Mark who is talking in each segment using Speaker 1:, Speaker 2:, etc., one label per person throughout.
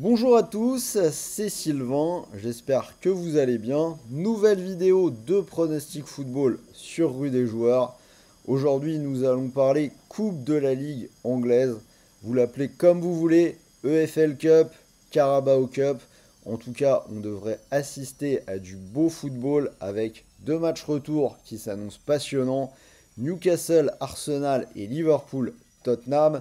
Speaker 1: Bonjour à tous, c'est Sylvain, j'espère que vous allez bien. Nouvelle vidéo de pronostic football sur Rue des Joueurs. Aujourd'hui nous allons parler Coupe de la Ligue anglaise. Vous l'appelez comme vous voulez, EFL Cup, Carabao Cup. En tout cas, on devrait assister à du beau football avec deux matchs retour qui s'annoncent passionnants. Newcastle, Arsenal et Liverpool, Tottenham.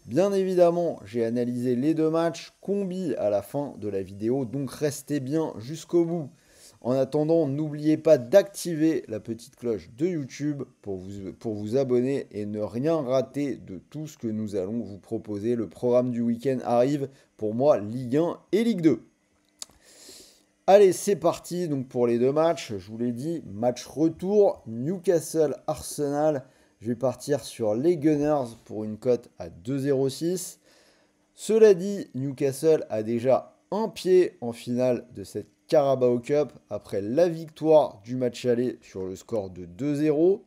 Speaker 1: Bien évidemment, j'ai analysé les deux matchs, combi à la fin de la vidéo, donc restez bien jusqu'au bout. En attendant, n'oubliez pas d'activer la petite cloche de YouTube pour vous abonner et ne rien rater de tout ce que nous allons vous proposer. Le programme du week-end arrive pour moi, Ligue 1 et Ligue 2. Allez, c'est parti donc pour les deux matchs. Je vous l'ai dit, match retour, Newcastle-Arsenal. Je vais partir sur les Gunners pour une cote à 2,06. Cela dit, Newcastle a déjà un pied en finale de cette Carabao Cup après la victoire du match aller sur le score de 2-0.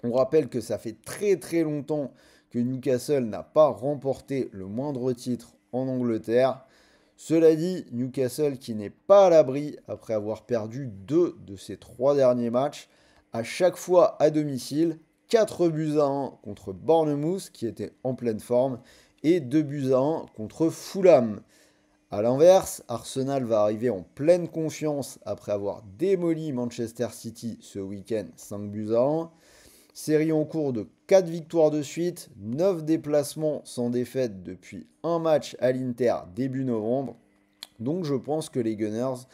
Speaker 1: On rappelle que ça fait très très longtemps que Newcastle n'a pas remporté le moindre titre en Angleterre. Cela dit, Newcastle qui n'est pas à l'abri après avoir perdu deux de ses trois derniers matchs, à chaque fois à domicile, 4 buts à 1 contre Bournemouth qui était en pleine forme et 2 buts à 1 contre Fulham. A l'inverse, Arsenal va arriver en pleine confiance après avoir démoli Manchester City ce week-end 5 buts à 1. Série en cours de 4 victoires de suite, 9 déplacements sans défaite depuis un match à l'Inter début novembre. Donc je pense que les Gunners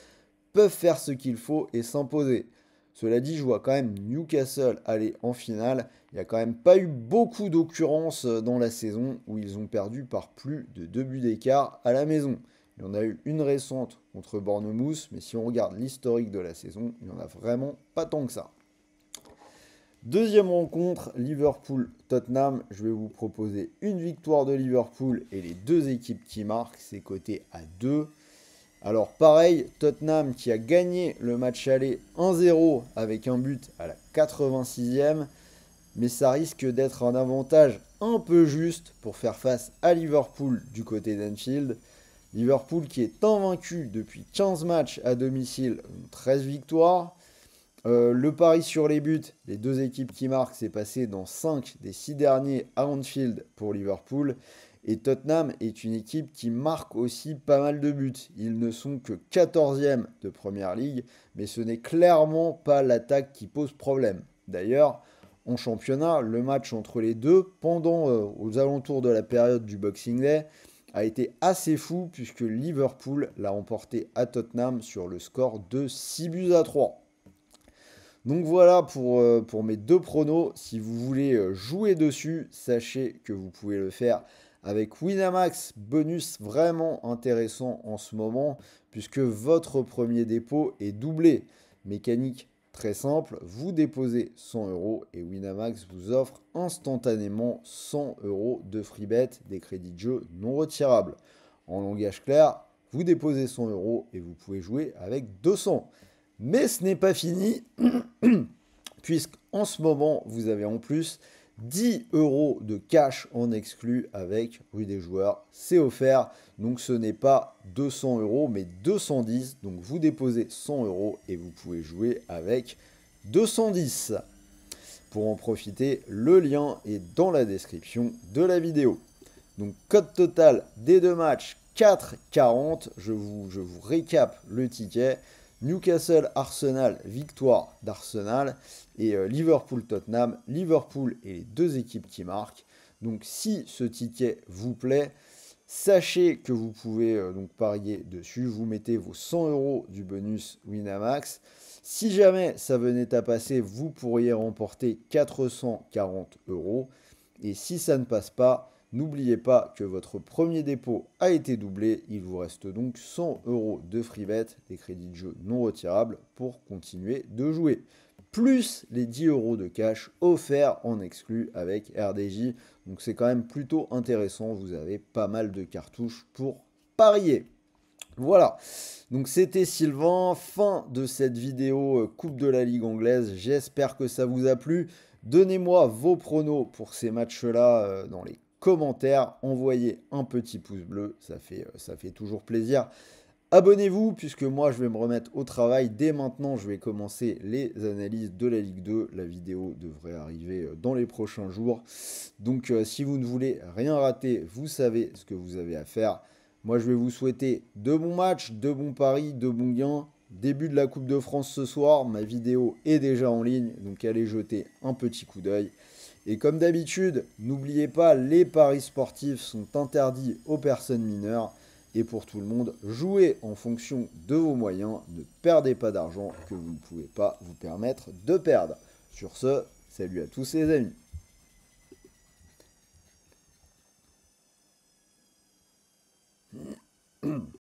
Speaker 1: peuvent faire ce qu'il faut et s'imposer. Cela dit, je vois quand même Newcastle aller en finale. Il n'y a quand même pas eu beaucoup d'occurrences dans la saison où ils ont perdu par plus de 2 buts d'écart à la maison. Il y en a eu une récente contre Bournemouth, mais si on regarde l'historique de la saison, il n'y en a vraiment pas tant que ça. Deuxième rencontre, Liverpool-Tottenham. Je vais vous proposer une victoire de Liverpool et les deux équipes qui marquent. C'est coté à 2. Alors pareil, Tottenham qui a gagné le match aller 1-0 avec un but à la 86e. Mais ça risque d'être un avantage un peu juste pour faire face à Liverpool du côté d'Anfield. Liverpool qui est invaincu depuis 15 matchs à domicile, 13 victoires. Le pari sur les buts, les deux équipes qui marquent, c'est passé dans 5 des 6 derniers à Anfield pour Liverpool. Et Tottenham est une équipe qui marque aussi pas mal de buts. Ils ne sont que 14e de Première Ligue, mais ce n'est clairement pas l'attaque qui pose problème. D'ailleurs, en championnat, le match entre les deux, aux alentours de la période du Boxing Day, a été assez fou puisque Liverpool l'a emporté à Tottenham sur le score de 6 buts à 3. Donc voilà pour mes deux pronos. Si vous voulez jouer dessus, sachez que vous pouvez le faire avec Winamax, bonus vraiment intéressant en ce moment, puisque votre premier dépôt est doublé. Mécanique très simple, vous déposez 100 euros et Winamax vous offre instantanément 100 euros de free bet, des crédits de jeu non retirables. En langage clair, vous déposez 100 euros et vous pouvez jouer avec 200. Mais ce n'est pas fini, puisqu'en ce moment, vous avez en plus 10 euros de cash en exclu avec Rue des Joueurs. C'est offert, donc ce n'est pas 200 euros, mais 210. Donc vous déposez 100 euros et vous pouvez jouer avec 210. Pour en profiter, le lien est dans la description de la vidéo. Donc code total des deux matchs 4,40. Je vous récap le ticket. Newcastle-Arsenal, victoire d'Arsenal. Et Liverpool-Tottenham, Liverpool et les deux équipes qui marquent. Donc si ce ticket vous plaît, sachez que vous pouvez donc parier dessus. Vous mettez vos 100 euros du bonus Winamax. Si jamais ça venait à passer, vous pourriez remporter 440 euros. Et si ça ne passe pas, n'oubliez pas que votre premier dépôt a été doublé. Il vous reste donc 100 euros de free bet, des crédits de jeu non retirables pour continuer de jouer. Plus les 10 euros de cash offerts en exclu avec RDJ. Donc c'est quand même plutôt intéressant. Vous avez pas mal de cartouches pour parier. Voilà, donc c'était Sylvain, fin de cette vidéo Coupe de la Ligue anglaise, j'espère que ça vous a plu. Donnez-moi vos pronos pour ces matchs-là dans les commentaire, envoyez un petit pouce bleu, ça fait toujours plaisir. Abonnez-vous puisque moi je vais me remettre au travail. Dès maintenant, je vais commencer les analyses de la Ligue 2. La vidéo devrait arriver dans les prochains jours. Donc si vous ne voulez rien rater, vous savez ce que vous avez à faire. Moi je vais vous souhaiter de bons matchs, de bons paris, de bons gains. Début de la Coupe de France ce soir. Ma vidéo est déjà en ligne, donc allez jeter un petit coup d'œil. Et comme d'habitude, n'oubliez pas, les paris sportifs sont interdits aux personnes mineures. Et pour tout le monde, jouez en fonction de vos moyens. Ne perdez pas d'argent que vous ne pouvez pas vous permettre de perdre. Sur ce, salut à tous les amis.